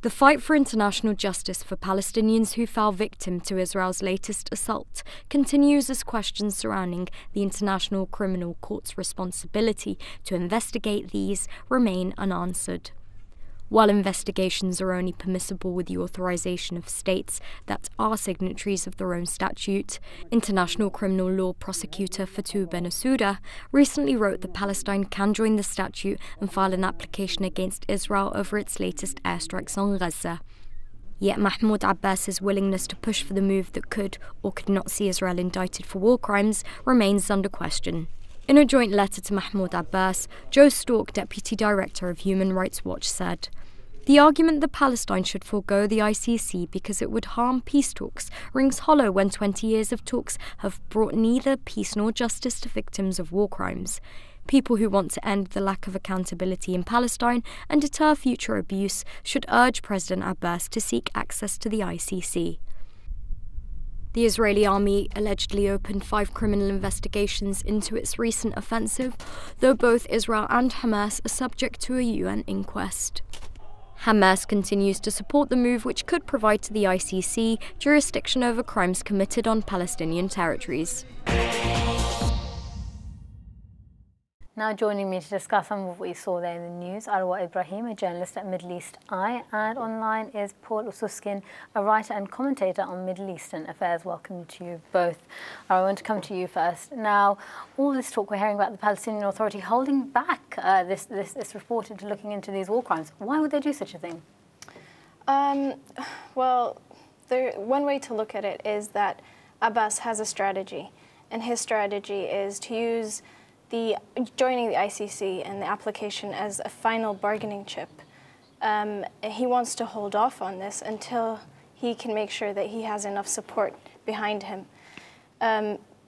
The fight for international justice for Palestinians who fell victim to Israel's latest assault continues as questions surrounding the International Criminal Court's responsibility to investigate these remain unanswered. While investigations are only permissible with the authorization of states that are signatories of the Rome Statute, International Criminal Law prosecutor Fatou Bensouda recently wrote that Palestine can join the statute and file an application against Israel over its latest airstrikes on Gaza. Yet Mahmoud Abbas's willingness to push for the move that could or could not see Israel indicted for war crimes remains under question. In a joint letter to Mahmoud Abbas, Joe Stork, Deputy Director of Human Rights Watch, said, "The argument that Palestine should forego the ICC because it would harm peace talks rings hollow when 20 years of talks have brought neither peace nor justice to victims of war crimes. People who want to end the lack of accountability in Palestine and deter future abuse should urge President Abbas to seek access to the ICC." The Israeli army allegedly opened 5 criminal investigations into its recent offensive, though both Israel and Hamas are subject to a UN inquest. Hamas continues to support the move, which could provide to the ICC jurisdiction over crimes committed on Palestinian territories. Now joining me to discuss some of what you saw there in the news, Arwa Ibrahim, a journalist at Middle East Eye, and online is Paul Usiskin, a writer and commentator on Middle Eastern affairs. Welcome to you both. I want to come to you first. Now, all this talk we're hearing about the Palestinian Authority holding back this report into looking into these war crimes. Why would they do such a thing? Well, one way to look at it is that Abbas has a strategy, and his strategy is to use joining the ICC and the application as a final bargaining chip. He wants to hold off on this until he can make sure that he has enough support behind him.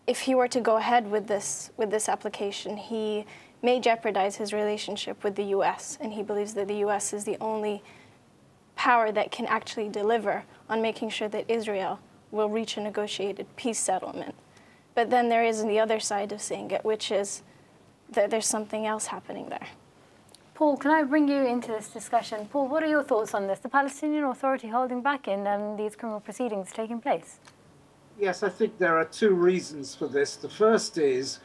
If he were to go ahead with this application, he may jeopardize his relationship with the US, and he believes that the US is the only power that can actually deliver on making sure that Israel will reach a negotiated peace settlement. But then there is the other side of seeing it, which is that there's something else happening there. Paul, can I bring you into this discussion? Paul, what are your thoughts on this? The Palestinian Authority holding back in these criminal proceedings taking place? Yes, I think there are 2 reasons for this. The first is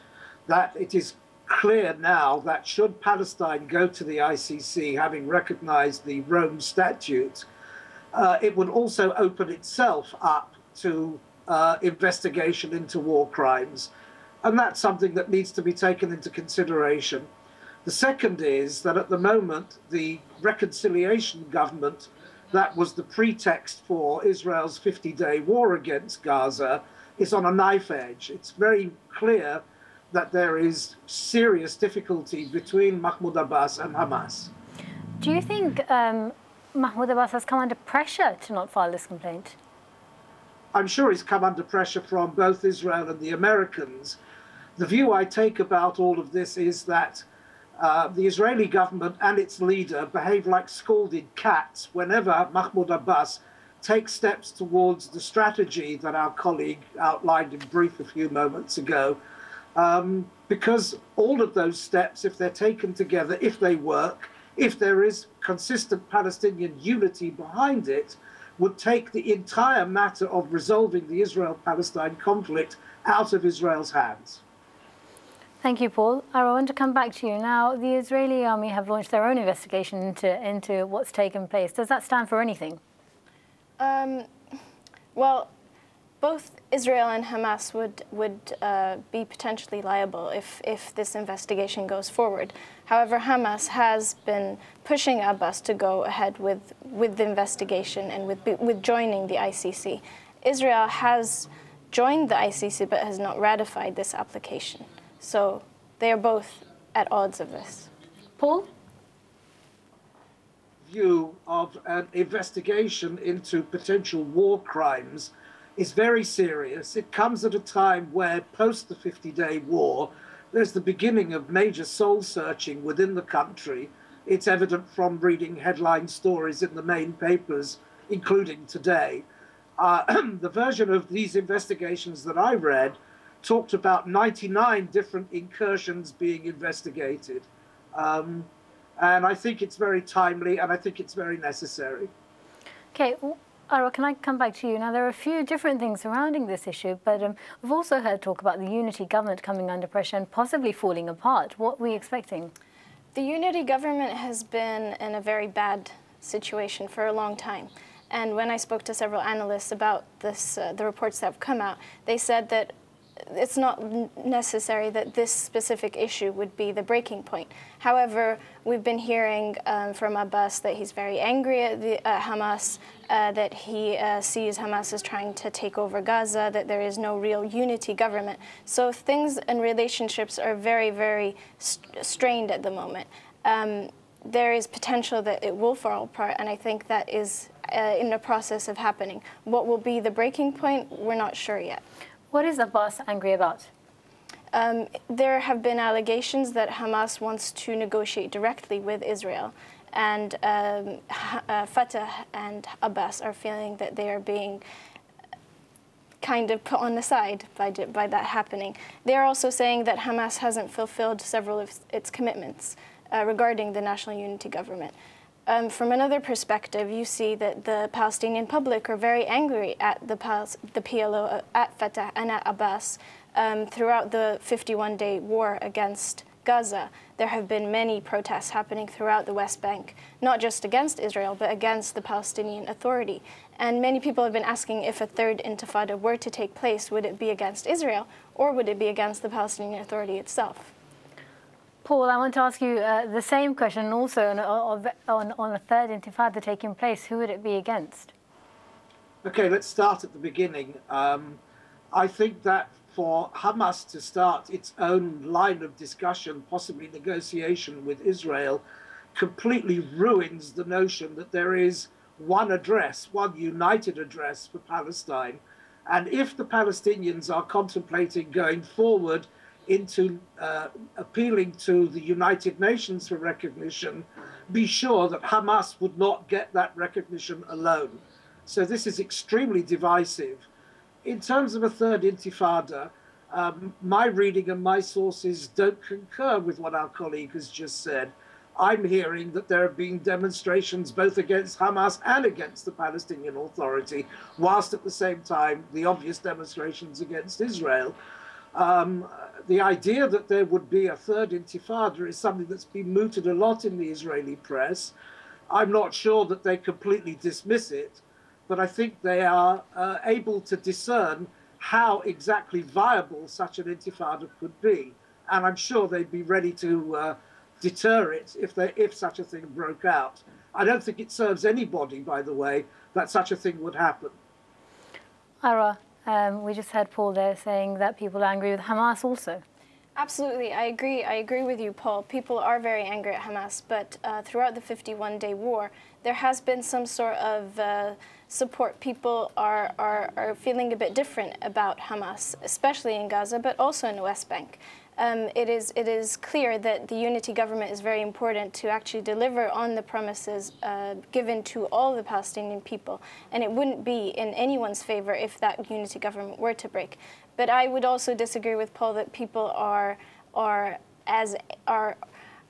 that it is clear now that should Palestine go to the ICC, having recognized the Rome Statute, it would also open itself up to investigation into war crimes. And that's something that needs to be taken into consideration. The second is that at the moment, the reconciliation government that was the pretext for Israel's 50-day war against Gaza is on a knife edge. It's very clear that there is serious difficulty between Mahmoud Abbas and Hamas. Do you think Mahmoud Abbas has come under pressure to not file this complaint? I'm sure he's come under pressure from both Israel and the Americans. The view I take about all of this is that the Israeli government and its leader behave like scalded cats whenever Mahmoud Abbas takes steps towards the strategy that our colleague outlined in brief a few moments ago. Because all of those steps, if they're taken together, if they work, if there is consistent Palestinian unity behind it, would take the entire matter of resolving the Israel-Palestine conflict out of Israel's hands. Thank you, Paul. I want to come back to you. Now, the Israeli army have launched their own investigation into what's taken place. Does that stand for anything? Well, both Israel and Hamas would be potentially liable if this investigation goes forward. However, Hamas has been pushing Abbas to go ahead with the investigation and with joining the ICC. Israel has joined the ICC but has not ratified this application. So they are both at odds of this. Paul? View of an investigation into potential war crimes is very serious. It comes at a time where, post the 50-day war, there's the beginning of major soul-searching within the country. It's evident from reading headline stories in the main papers, including today. The version of these investigations that I read talked about 99 different incursions being investigated. And I think it's very timely, and I think it's very necessary. Okay, Arwa, can I come back to you? Now, there are a few different things surrounding this issue, but we've also heard talk about the unity government coming under pressure and possibly falling apart. What are we expecting? The unity government has been in a very bad situation for a long time. And when I spoke to several analysts about this, the reports that have come out, they said that it's not necessary that this specific issue would be the breaking point. However, we've been hearing from Abbas that he's very angry at Hamas, that he sees Hamas as trying to take over Gaza, that there is no real unity government. So things and relationships are very, very strained at the moment. There is potential that it will fall apart, and I think that is in the process of happening. What will be the breaking point, we're not sure yet. What is Abbas angry about? There have been allegations that Hamas wants to negotiate directly with Israel, and Fatah and Abbas are feeling that they are being kind of put on the side by that happening. They are also saying that Hamas hasn't fulfilled several of its commitments regarding the national unity government. From another perspective, you see that the Palestinian public are very angry at the PLO, at Fatah and at Abbas. Throughout the 51-day war against Gaza, there have been many protests happening throughout the West Bank, not just against Israel, but against the Palestinian Authority. And many people have been asking, if a third intifada were to take place, would it be against Israel or would it be against the Palestinian Authority itself? Paul, I want to ask you the same question also on a third intifada taking place. Who would it be against? Okay, let's start at the beginning. I think that for Hamas to start its own line of discussion, possibly negotiation with Israel, completely ruins the notion that there is one address, one united address for Palestine. And if the Palestinians are contemplating going forward into appealing to the United Nations for recognition, be sure that Hamas would not get that recognition alone. So this is extremely divisive. In terms of a third intifada, my reading and my sources don't concur with what our colleague has just said. I'm hearing that there have been demonstrations both against Hamas and against the Palestinian Authority, whilst at the same time the obvious demonstrations against Israel. The idea that there would be a third intifada is something that's been mooted a lot in the Israeli press. I'm not sure that they completely dismiss it, but I think they are able to discern how exactly viable such an intifada could be. And I'm sure they'd be ready to deter it if such a thing broke out. I don't think it serves anybody, by the way, that such a thing would happen. Arwa, we just heard Paul there saying that people are angry with Hamas also. Absolutely, I agree with you, Paul. People are very angry at Hamas, but throughout the 51-day war, there has been some sort of support. People are feeling a bit different about Hamas, especially in Gaza, but also in the West Bank. It is clear that the unity government is very important to actually deliver on the promises given to all the Palestinian people, and it wouldn't be in anyone's favor if that unity government were to break. But I would also disagree with Paul that people are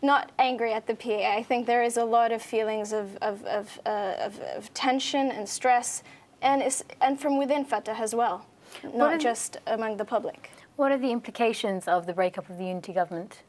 not angry at the PA. I think there is a lot of feelings of tension and stress, and from within Fatah as well, not just among the public. What are the implications of the breakup of the unity government?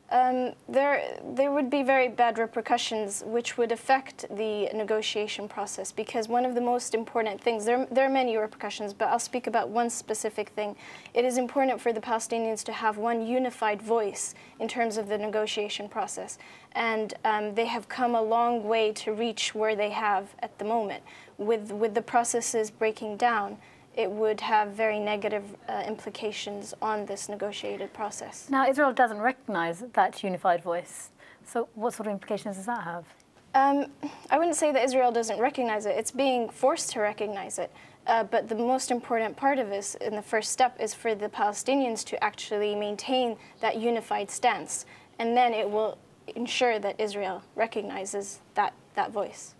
There would be very bad repercussions which would affect the negotiation process, because one of the most important things, there are many repercussions, but I'll speak about one specific thing. It is important for the Palestinians to have one unified voice in terms of the negotiation process, and they have come a long way to reach where they have at the moment. With the processes breaking down, it would have very negative implications on this negotiated process. Now, Israel doesn't recognize that unified voice. So what sort of implications does that have? I wouldn't say that Israel doesn't recognize it. It's being forced to recognize it. But the most important part of this, in the first step, is for the Palestinians to actually maintain that unified stance. And then it will ensure that Israel recognizes that voice.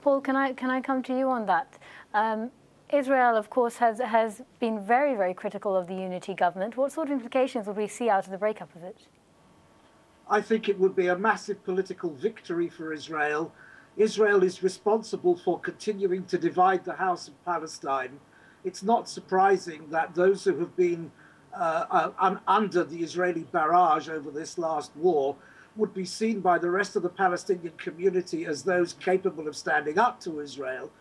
Paul, can I come to you on that? Israel, of course, has been very, very critical of the unity government. What sort of implications would we see out of the breakup of it? I think it would be a massive political victory for Israel Israel is responsible for continuing to divide the House of Palestine, it's not surprising that those who have been under the Israeli barrage over this last war would be seen by the rest of the Palestinian community as those capable of standing up to Israel.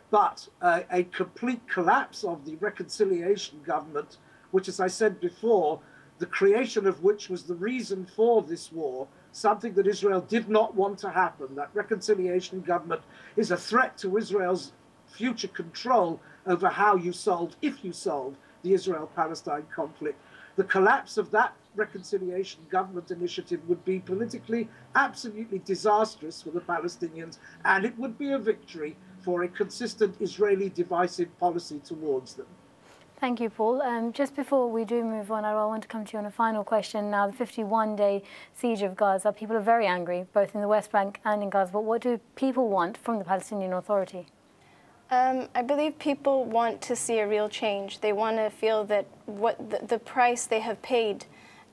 But a complete collapse of the reconciliation government, which, as I said before, the creation of which was the reason for this war, something that Israel did not want to happen. That reconciliation government is a threat to Israel's future control over how you solve, if you solve, the Israel-Palestine conflict. The collapse of that reconciliation government initiative would be politically absolutely disastrous for the Palestinians, and it would be a victory for a consistent Israeli divisive policy towards them. Thank you, Paul. Just before we do move on, I want to come to you on a final question. Now, the 51-day siege of Gaza, people are very angry, both in the West Bank and in Gaza. But what do people want from the Palestinian Authority? I believe people want to see a real change. They want to feel that what the price they have paid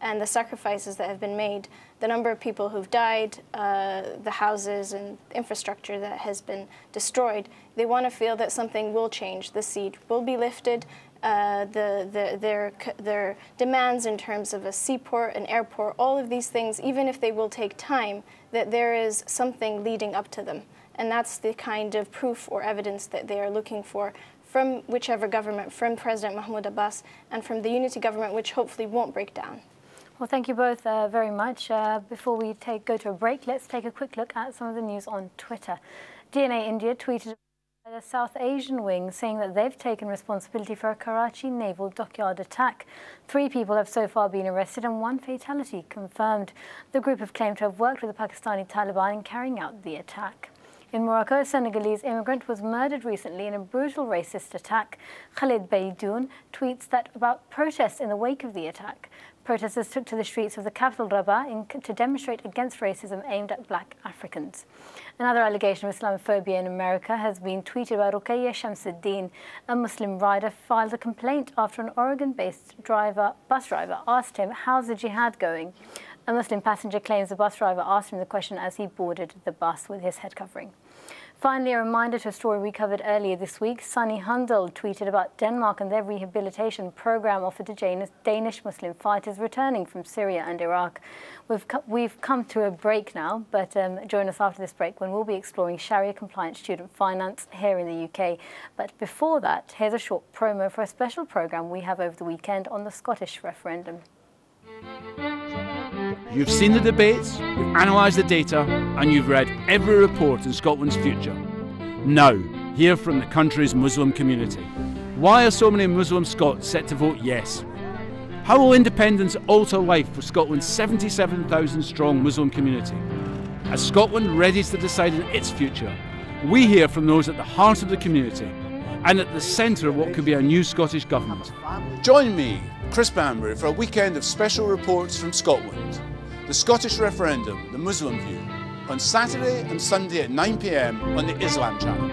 and the sacrifices that have been made, the number of people who've died, the houses and infrastructure that has been destroyed, they want to feel that something will change. The siege will be lifted. Their demands in terms of a seaport, an airport, all of these things, even if they will take time, that there is something leading up to them. And that's the kind of proof or evidence that they are looking for from whichever government, from President Mahmoud Abbas and from the unity government, which hopefully won't break down. Well, thank you both very much. Before we go to a break, let's take a quick look at some of the news on Twitter. DNA India tweeted the South Asian wing saying that they've taken responsibility for a Karachi Naval Dockyard attack. 3 people have so far been arrested and 1 fatality confirmed. The group have claimed to have worked with the Pakistani Taliban in carrying out the attack. In Morocco, a Senegalese immigrant was murdered recently in a brutal racist attack. Khalid Beidoun tweets that about protests in the wake of the attack. Protesters took to the streets of the capital Rabat to demonstrate against racism aimed at black Africans. Another allegation of Islamophobia in America has been tweeted by Ruqayya Shamsuddin. A Muslim rider filed a complaint after an Oregon-based bus driver asked him, "How's the jihad going?" A Muslim passenger claims the bus driver asked him the question as he boarded the bus with his head covering. Finally, a reminder to a story we covered earlier this week. Sunny Hundal tweeted about Denmark and their rehabilitation program offered to Danish Muslim fighters returning from Syria and Iraq. We've come to a break now, but join us after this break when we'll be exploring Sharia-compliant student finance here in the UK. But before that, here's a short promo for a special programme we have over the weekend on the Scottish referendum. You've seen the debates, you've analysed the data, and you've read every report on Scotland's future. Now, hear from the country's Muslim community. Why are so many Muslim Scots set to vote yes? How will independence alter life for Scotland's 77,000 strong Muslim community? As Scotland readies to decide on its future, we hear from those at the heart of the community and at the centre of what could be a new Scottish government. Join me, Chris Banbury, for a weekend of special reports from Scotland. The Scottish Referendum, The Muslim View, on Saturday and Sunday at 9 p.m. on the Islam Channel.